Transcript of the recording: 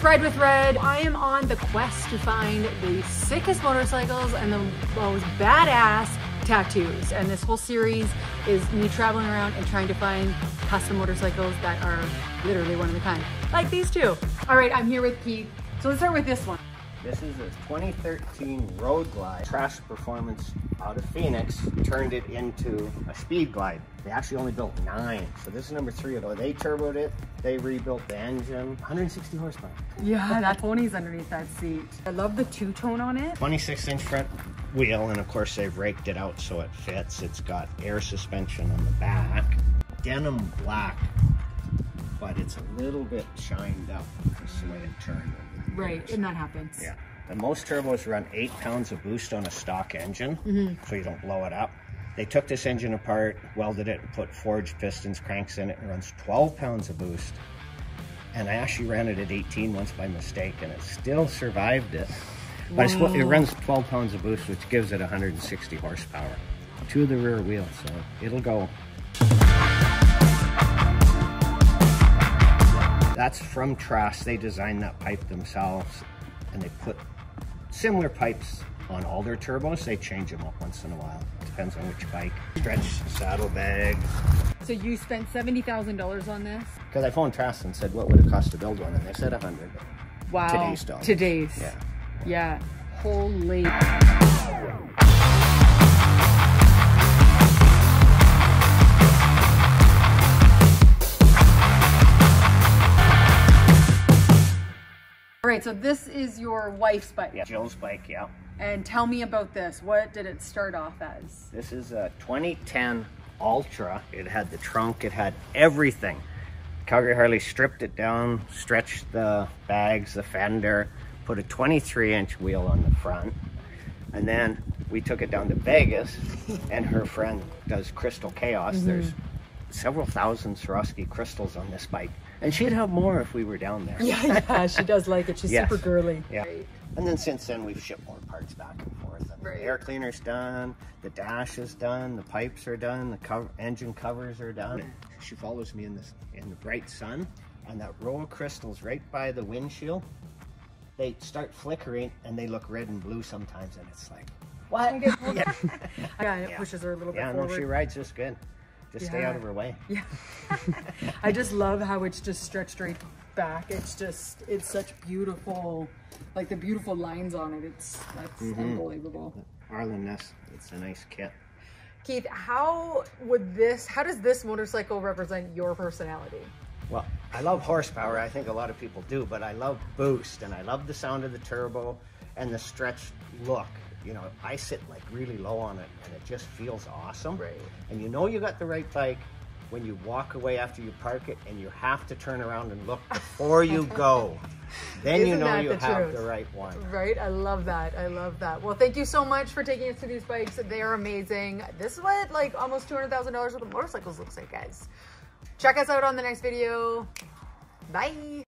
Ride with Red. I am on the quest to find the sickest motorcycles and the most badass tattoos. And this whole series is me traveling around and trying to find custom motorcycles that are literally one of a kind. Like these two. All right, I'm here with Keith. So let's start with this one. This is a 2013 Road Glide. Trask Performance out of Phoenix turned it into a Speed Glide. They actually only built 9, so this is number 3 of those. They turboed it, they rebuilt the engine, 160 horsepower. Yeah, that pony's underneath that seat. I love the two-tone on it. 26-inch front wheel, and of course they've raked it out so it fits. It's got air suspension on the back. Denim black, but it's a little bit shined up. That's the way it turned. Right, and that happens. Yeah. And most turbos run 8 pounds of boost on a stock engine, so you don't blow it up. They took this engine apart, welded it, and put forged pistons, cranks in it, and runs 12 pounds of boost. And I actually ran it at 18 once by mistake, and it still survived it. But it runs 12 pounds of boost, which gives it 160 horsepower to the rear wheel, so it'll go. That's from Trask. They designed that pipe themselves, and they put similar pipes on all their turbos. They change them up once in a while. Depends on which bike. Stretch saddlebag. So you spent $70,000 on this? Because I phoned Trask and said, what would it cost to build one? And they said 100. Wow. Today's dollars. Today's. Yeah. Yeah. Holy. All right, so this is your wife's bike. Yeah, Jill's bike, yeah. And tell me about this. What did it start off as? This is a 2010 Ultra. It had the trunk, it had everything. Calgary Harley stripped it down, stretched the bags, the fender, put a 23-inch wheel on the front. And then we took it down to Vegas, and her friend does Crystal Chaos. There's several thousand Swarovski crystals on this bike. And she'd have more if we were down there. Yeah, she does like it. She's super girly. Yeah. And then since then, we've shipped more parts back and forth. And the air cleaner's done, the dash is done, the pipes are done, the engine covers are done. She follows me in the bright sun, and that row of crystals right by the windshield, they start flickering and they look red and blue sometimes, and it's like, what? Yeah, it pushes her a little bit forward. No, she rides just good. Just stay out of her way. Yeah. I just love how it's just stretched right back. It's such beautiful, like the beautiful lines on it. That's unbelievable. Arlen-ness, it's a nice kit. Keith, how does this motorcycle represent your personality? Well, I love horsepower. I think a lot of people do, but I love boost, and I love the sound of the turbo and the stretched look. You know, I sit like really low on it, and it just feels awesome. Right. And you know you got the right bike when you walk away after you park it, and you have to turn around and look before you go. Then you know you have the right one. Right? I love that. I love that. Well, thank you so much for taking us to these bikes. They are amazing. This is what like almost $200,000 worth of motorcycles looks like, guys. Check us out on the next video. Bye.